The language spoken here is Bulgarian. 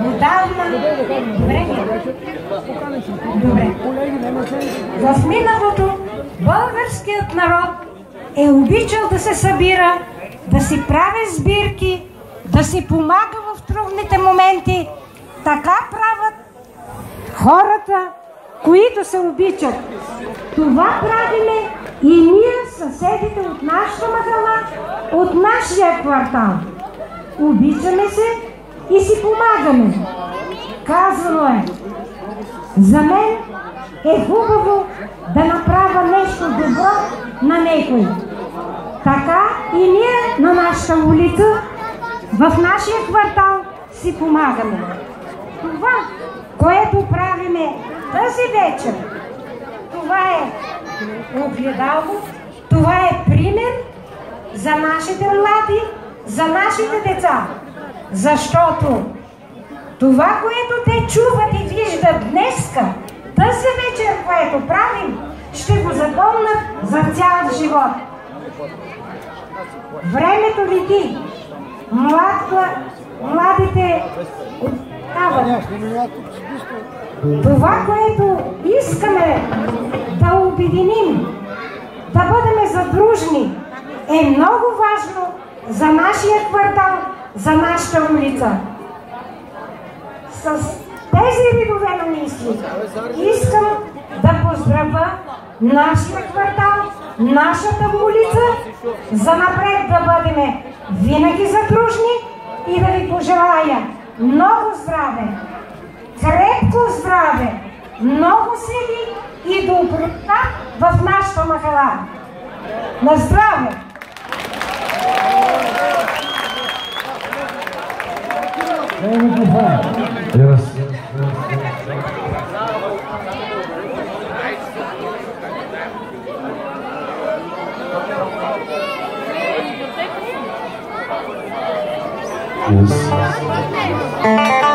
отдавна време. Добре. В миналото българският народ е обичал да се събира, да си прави сбирки, да си помага в трудните моменти. Така правят хората, които се обичат. Това правиме и ние, съседите от нашата махала, от нашия квартал. Обичаме се и си помагаме. Казано е, за мен е хубаво да направя нещо добро на някой. Така и ние на нашата улица, в нашия квартал си помагаме. Това, което правиме тази вечер, това е огледало, това е пример за нашите млади, за нашите деца. Защото това, което те чуват и виждат днеска, тази вечер, което правим, ще го запомнят за цял живот. Времето лети. Младите остават. Това, което искаме да обединим, да бъдем задружни, е много важно за нашия квартал, за нашата улица. С тези редове на мисли искам да поздравя нашия квартал, нашата улица, за напред да бъдем винаги задружни и да ви пожелая много здраве, крепко здраве, много сили и доброта в нашата махала. На здраве! Yes.